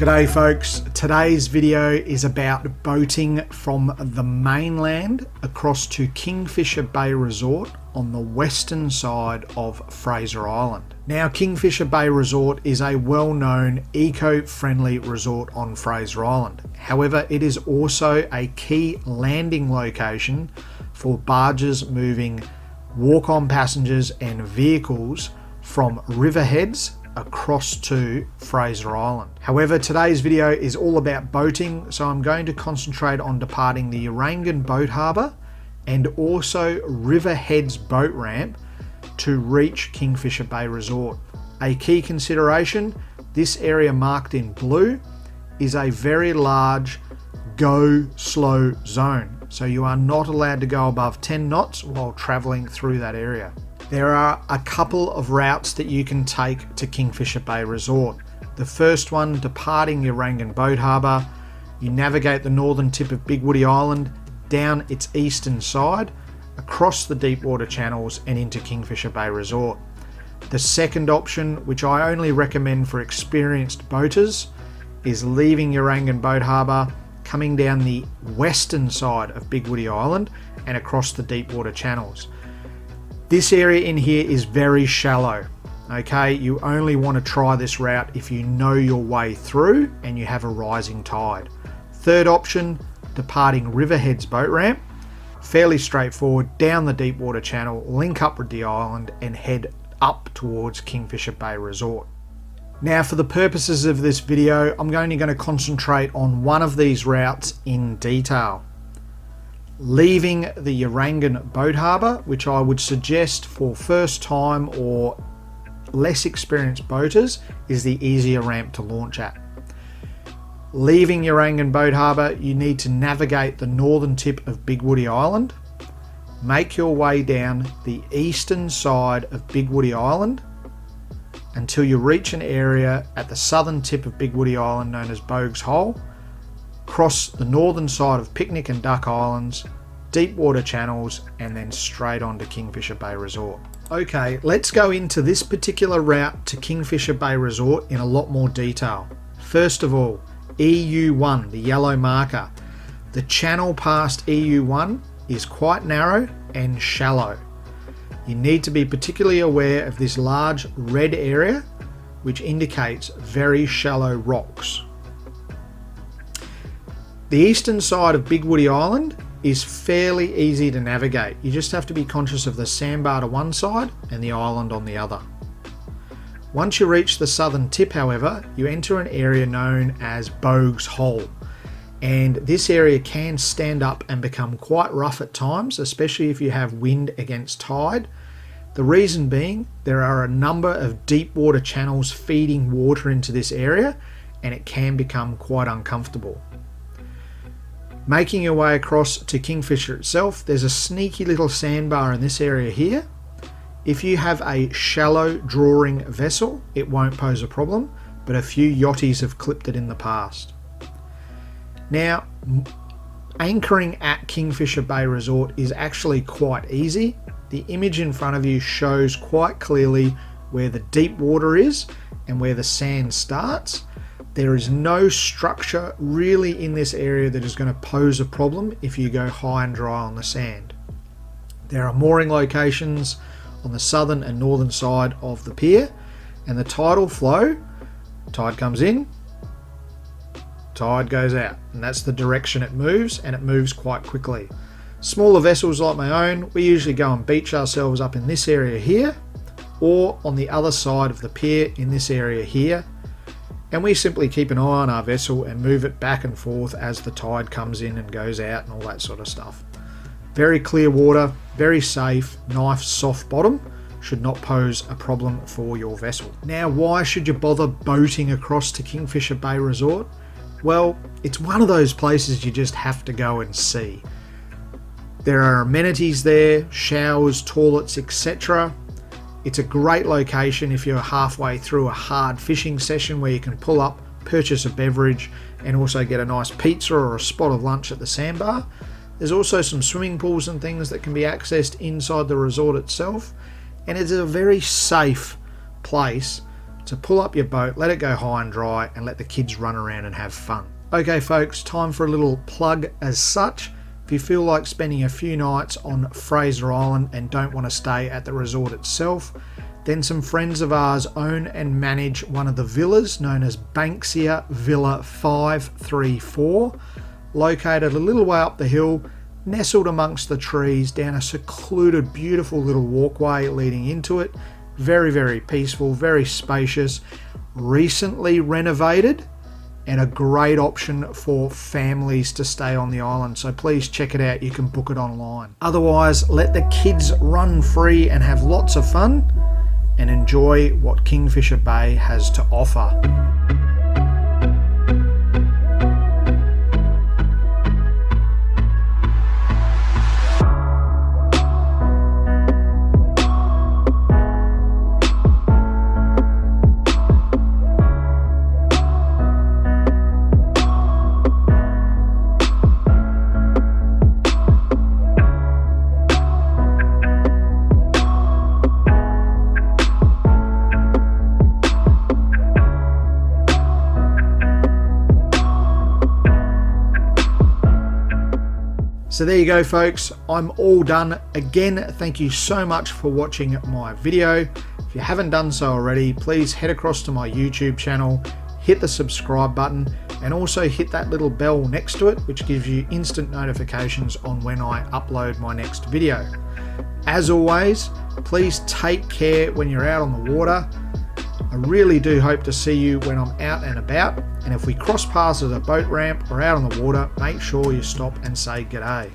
G'day folks, today's video is about boating from the mainland across to Kingfisher Bay Resort on the western side of Fraser Island. Now, Kingfisher Bay Resort is a well-known eco-friendly resort on Fraser Island. However, it is also a key landing location for barges moving walk-on passengers and vehicles from riverheads across to Fraser Island. However, today's video is all about boating, so I'm going to concentrate on departing the Uragan boat harbour and also Riverheads boat ramp to reach Kingfisher Bay Resort. A key consideration, this area marked in blue is a very large go slow zone, so you are not allowed to go above 10 knots while travelling through that area. There are a couple of routes that you can take to Kingfisher Bay Resort. The first one, departing Uragan Boat Harbour, you navigate the northern tip of Big Woody Island, down its eastern side, across the deep water channels and into Kingfisher Bay Resort. The second option, which I only recommend for experienced boaters, is leaving Uragan Boat Harbour, coming down the western side of Big Woody Island and across the deep water channels. This area in here is very shallow, okay? You only want to try this route if you know your way through and you have a rising tide. Third option, departing Riverheads boat ramp, fairly straightforward, down the deep water channel, link up with the island and head up towards Kingfisher Bay Resort. Now, for the purposes of this video, I'm only going to concentrate on one of these routes in detail. Leaving the Uragan boat harbour, which I would suggest for first time or less experienced boaters is the easier ramp to launch at. Leaving Uragan boat harbour, you need to navigate the northern tip of Big Woody Island, make your way down the eastern side of Big Woody Island until you reach an area at the southern tip of Big Woody Island known as Bogues Hole, cross the northern side of Picnic and Duck Islands, deep water channels, and then straight on to Kingfisher Bay Resort. Okay, let's go into this particular route to Kingfisher Bay Resort in a lot more detail. First of all, EU1, the yellow marker. The channel past EU1 is quite narrow and shallow. You need to be particularly aware of this large red area, which indicates very shallow rocks. The eastern side of Big Woody Island is fairly easy to navigate. You just have to be conscious of the sandbar to one side and the island on the other. Once you reach the southern tip, however, you enter an area known as Bogues Hole. And this area can stand up and become quite rough at times, especially if you have wind against tide. The reason being, there are a number of deep water channels feeding water into this area, and it can become quite uncomfortable. Making your way across to Kingfisher itself, there's a sneaky little sandbar in this area here. If you have a shallow drawing vessel, it won't pose a problem, but a few yachties have clipped it in the past. Now, anchoring at Kingfisher Bay Resort is actually quite easy. The image in front of you shows quite clearly where the deep water is and where the sand starts. There is no structure really in this area that is going to pose a problem if you go high and dry on the sand. There are mooring locations on the southern and northern side of the pier, and the tidal flow, tide comes in, tide goes out, and that's the direction it moves, and it moves quite quickly. Smaller vessels like my own, we usually go and beach ourselves up in this area here, or on the other side of the pier in this area here, and we simply keep an eye on our vessel and move it back and forth as the tide comes in and goes out and all that sort of stuff. Very clear water, very safe, nice soft bottom, should not pose a problem for your vessel. Now, why should you bother boating across to Kingfisher Bay Resort? Well, it's one of those places you just have to go and see. There are amenities there, showers, toilets, etc. It's a great location if you're halfway through a hard fishing session where you can pull up, purchase a beverage, and also get a nice pizza or a spot of lunch at the sandbar. There's also some swimming pools and things that can be accessed inside the resort itself, and it's a very safe place So pull up your boat, let it go high and dry, and let the kids run around and have fun. Okay folks, time for a little plug as such. If you feel like spending a few nights on Fraser Island and don't want to stay at the resort itself, then some friends of ours own and manage one of the villas known as Banksia Villa 534, located a little way up the hill, nestled amongst the trees down a secluded, beautiful little walkway leading into it. Very, very peaceful, very spacious, recently renovated, and a great option for families to stay on the island. So please check it out. You can book it online. Otherwise, let the kids run free and have lots of fun and enjoy what Kingfisher Bay has to offer. So there you go folks, I'm all done. Again, thank you so much for watching my video. If you haven't done so already, please head across to my YouTube channel, hit the subscribe button, and also hit that little bell next to it, which gives you instant notifications on when I upload my next video. As always, please take care when you're out on the water. I really do hope to see you when I'm out and about, and if we cross paths at a boat ramp or out on the water, make sure you stop and say g'day.